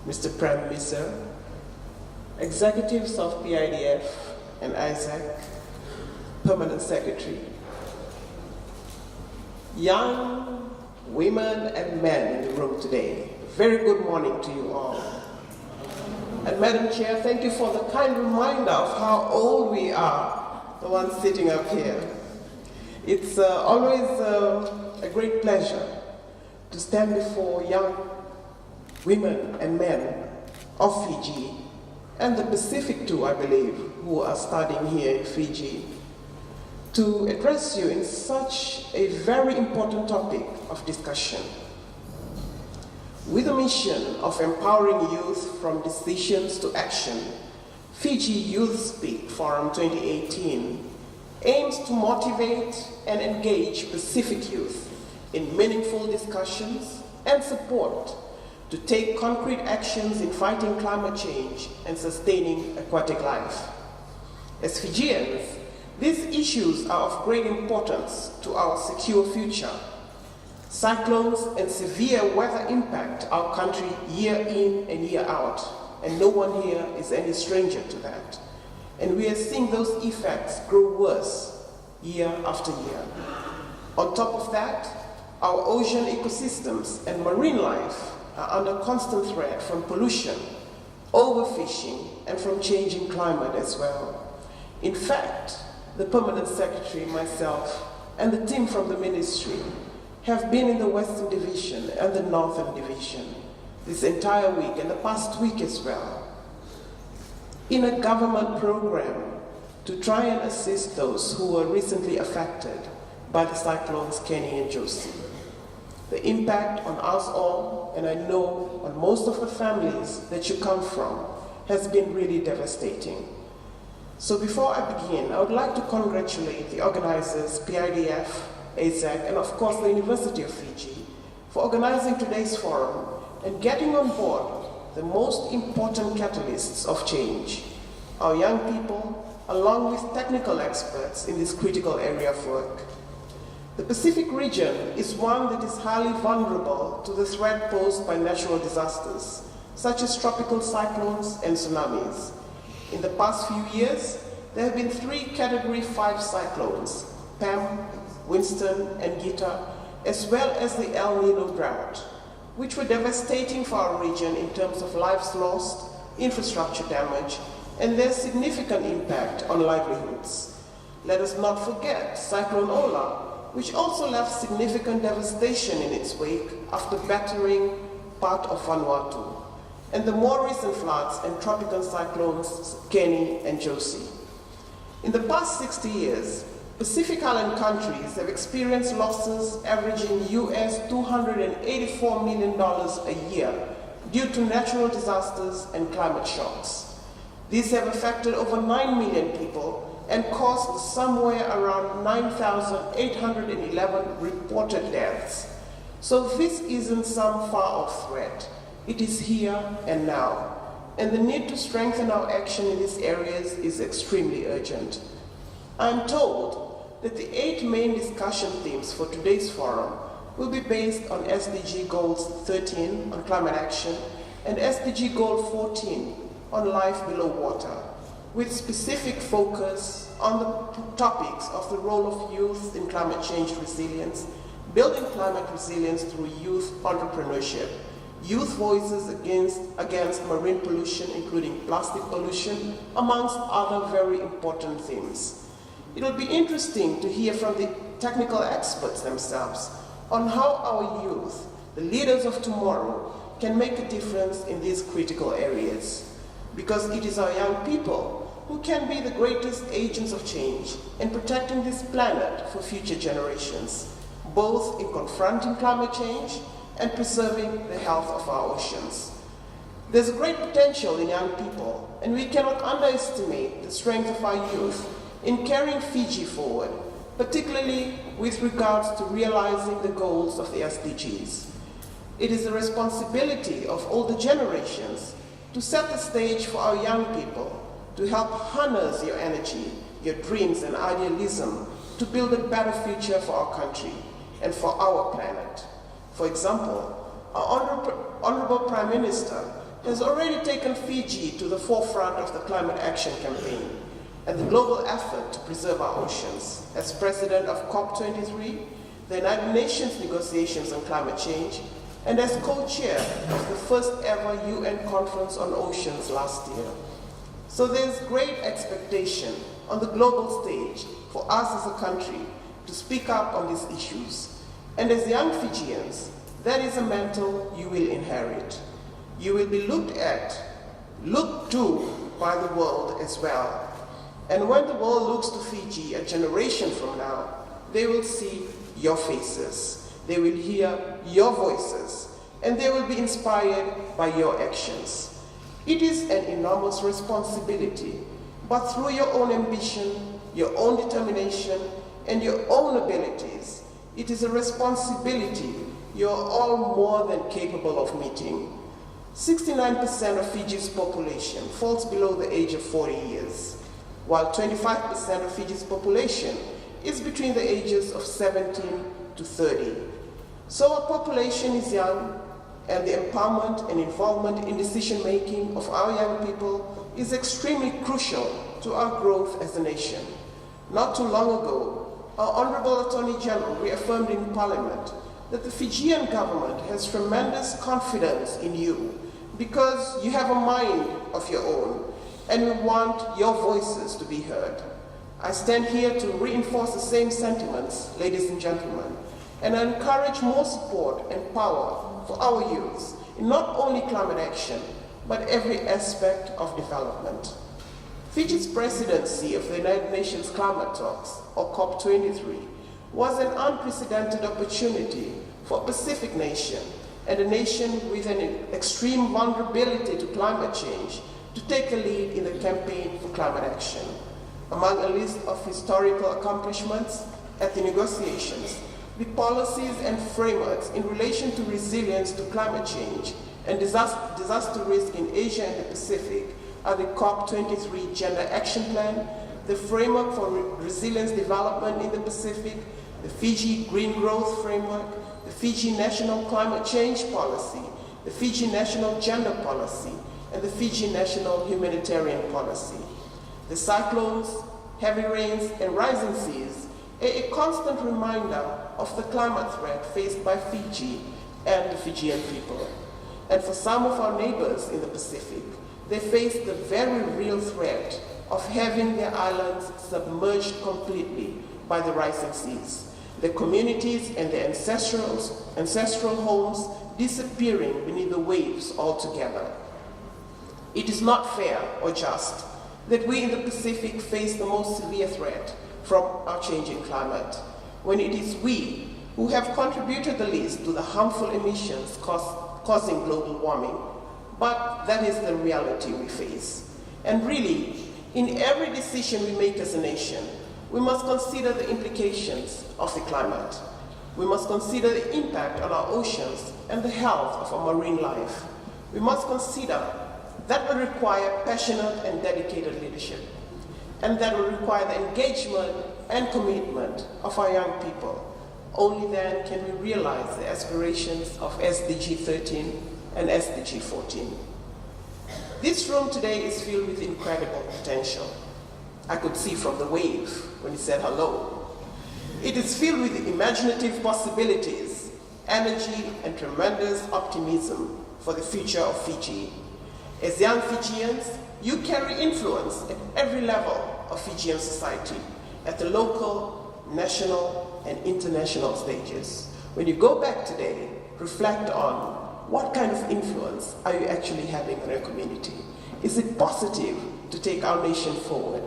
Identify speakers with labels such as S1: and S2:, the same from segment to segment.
S1: Mr. Prime Minister, executives of PIDF and ISAC, Permanent Secretary, young women and men in the room today, very good morning to you all. And Madam Chair, thank you for the kind reminder of how old we are, the ones sitting up here. It's always a great pleasure to stand before young women and men of Fiji, and the Pacific too, I believe, who are studying here in Fiji, to address you in such a very important topic of discussion. With a mission of empowering youth from decisions to action, Fiji Youth Speak Forum 2018 aims to motivate and engage Pacific youth in meaningful discussions and support to take concrete actions in fighting climate change and sustaining aquatic life. As Fijians, these issues are of great importance to our secure future. Cyclones and severe weather impact our country year in and year out, and no one here is any stranger to that. And we are seeing those effects grow worse year after year. On top of that, our ocean ecosystems and marine life are under constant threat from pollution, overfishing, and from changing climate as well. In fact, the Permanent Secretary, myself, and the team from the Ministry have been in the Western Division and the Northern Division this entire week and the past week as well, in a government program to try and assist those who were recently affected by the cyclones Kenny and Josie. The impact on us all, and I know on most of the families that you come from, has been really devastating. So before I begin, I would like to congratulate the organizers, PIDF, ASAC, and of course the University of Fiji, for organizing today's forum and getting on board the most important catalysts of change, our young people, along with technical experts in this critical area of work. The Pacific region is one that is highly vulnerable to the threat posed by natural disasters, such as tropical cyclones and tsunamis. In the past few years, there have been 3 Category 5 cyclones, Pam, Winston, and Gita, as well as the El Nino drought, which were devastating for our region in terms of lives lost, infrastructure damage, and their significant impact on livelihoods. Let us not forget Cyclone Ola, which also left significant devastation in its wake after battering part of Vanuatu, and the more recent floods and tropical cyclones Kenny and Josie. In the past 60 years, Pacific Island countries have experienced losses averaging US $284 million a year due to natural disasters and climate shocks. These have affected over 9 million people and caused somewhere around 9,811 reported deaths. So this isn't some far-off threat. It is here and now, and the need to strengthen our action in these areas is extremely urgent. I'm told that the 8 main discussion themes for today's forum will be based on SDG Goals 13 on climate action and SDG Goal 14 on life below water, with specific focus on the topics of the role of youth in climate change resilience, building climate resilience through youth entrepreneurship, youth voices against marine pollution, including plastic pollution, amongst other very important themes. It will be interesting to hear from the technical experts themselves on how our youth, the leaders of tomorrow, can make a difference in these critical areas. Because it is our young people who can be the greatest agents of change in protecting this planet for future generations, both in confronting climate change and preserving the health of our oceans. There's a great potential in young people, and we cannot underestimate the strength of our youth in carrying Fiji forward, particularly with regards to realizing the goals of the SDGs. It is the responsibility of older generations to set the stage for our young people, to help harness your energy, your dreams and idealism to build a better future for our country and for our planet. For example, our Honorable Prime Minister has already taken Fiji to the forefront of the climate action campaign and the global effort to preserve our oceans. As president of COP23, the United Nations negotiations on climate change, and as co-chair of the first ever UN conference on oceans last year. So there's great expectation on the global stage for us as a country to speak up on these issues. And as young Fijians, that is a mantle you will inherit. You will be looked to by the world as well. And when the world looks to Fiji a generation from now, they will see your faces, they will hear your voices, and they will be inspired by your actions. It is an enormous responsibility, but through your own ambition, your own determination, and your own abilities, it is a responsibility you're all more than capable of meeting. 69% of Fiji's population falls below the age of 40 years, while 25% of Fiji's population is between the ages of 17 to 30. So our population is young, and the empowerment and involvement in decision-making of our young people is extremely crucial to our growth as a nation. Not too long ago, our Honorable Attorney General reaffirmed in Parliament that the Fijian government has tremendous confidence in you because you have a mind of your own, and we want your voices to be heard. I stand here to reinforce the same sentiments, ladies and gentlemen, and I encourage more support and power for our youths in not only climate action, but every aspect of development. Fiji's presidency of the United Nations Climate Talks, or COP23, was an unprecedented opportunity for a Pacific nation and a nation with an extreme vulnerability to climate change to take a lead in the campaign for climate action. Among a list of historical accomplishments at the negotiations, the policies and frameworks in relation to resilience to climate change and disaster risk in Asia and the Pacific are the COP23 Gender Action Plan, the Framework for Resilience Development in the Pacific, the Fiji Green Growth Framework, the Fiji National Climate Change Policy, the Fiji National Gender Policy, and the Fiji National Humanitarian Policy. The cyclones, heavy rains, and rising seas are a constant reminder of the climate threat faced by Fiji and the Fijian people. And for some of our neighbors in the Pacific, they face the very real threat of having their islands submerged completely by the rising seas, their communities and their ancestral homes disappearing beneath the waves altogether. It is not fair or just that we in the Pacific face the most severe threat from our changing climate, when it is we who have contributed the least to the harmful emissions causing global warming. But that is the reality we face. And really, in every decision we make as a nation, we must consider the implications of the climate. We must consider the impact on our oceans and the health of our marine life. We must consider that will require passionate and dedicated leadership, and that will require the engagement and commitment of our young people. Only then can we realize the aspirations of SDG 13 and SDG 14. This room today is filled with incredible potential. I could see from the wave when he said hello. It is filled with imaginative possibilities, energy, and tremendous optimism for the future of Fiji. As young Fijians, you carry influence at every level of Fijian society, at the local, national, and international stages. When you go back today, reflect on what kind of influence are you actually having on your community? Is it positive to take our nation forward?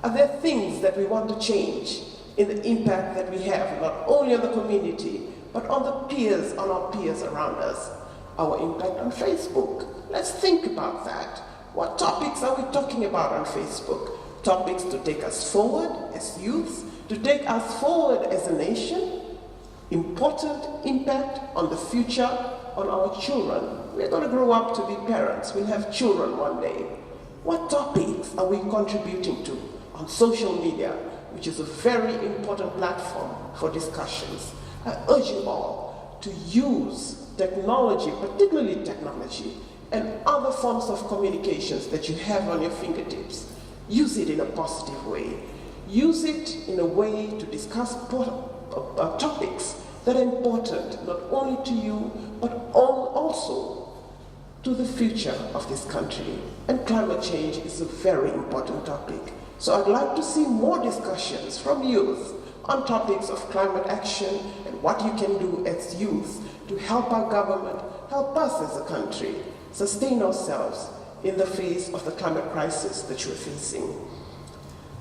S1: Are there things that we want to change in the impact that we have, not only on the community, but on our peers around us? Our impact on Facebook. Let's think about that. What topics are we talking about on Facebook? Topics to take us forward as youths, to take us forward as a nation? Important impact on the future, on our children. We're going to grow up to be parents. We'll have children one day. What topics are we contributing to on social media, which is a very important platform for discussions? I urge you all to use technology, particularly technology, and other forms of communications that you have on your fingertips. Use it in a positive way. Use it in a way to discuss topics that are important not only to you, but also to the future of this country. And climate change is a very important topic. So I'd like to see more discussions from youth on topics of climate action and what you can do as youth to help our government, help us as a country, sustain ourselves in the face of the climate crisis that you're facing.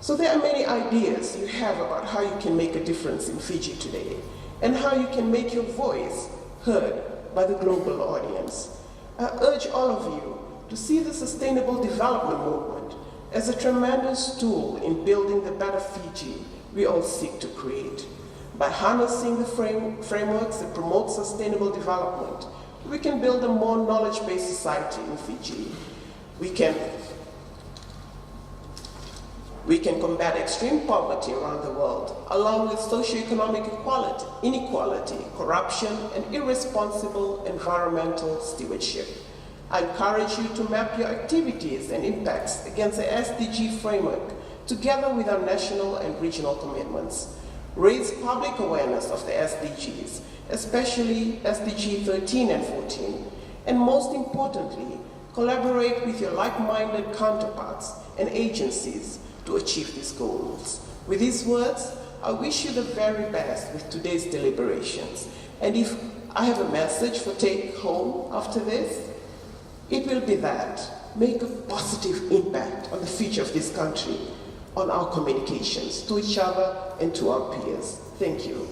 S1: So there are many ideas you have about how you can make a difference in Fiji today and how you can make your voice heard by the global audience. I urge all of you to see the Sustainable Development Movement as a tremendous tool in building the better Fiji we all seek to create. By harnessing the frameworks that promote sustainable development, we can build a more knowledge-based society in Fiji. We can combat extreme poverty around the world, along with socioeconomic inequality, corruption, and irresponsible environmental stewardship. I encourage you to map your activities and impacts against the SDG framework, together with our national and regional commitments. Raise public awareness of the SDGs, especially SDG 13 and 14, and most importantly, collaborate with your like-minded counterparts and agencies to achieve these goals. With these words, I wish you the very best with today's deliberations. And if I have a message for take home after this, it will be that make a positive impact on the future of this country, on our communications to each other and to our peers. Thank you.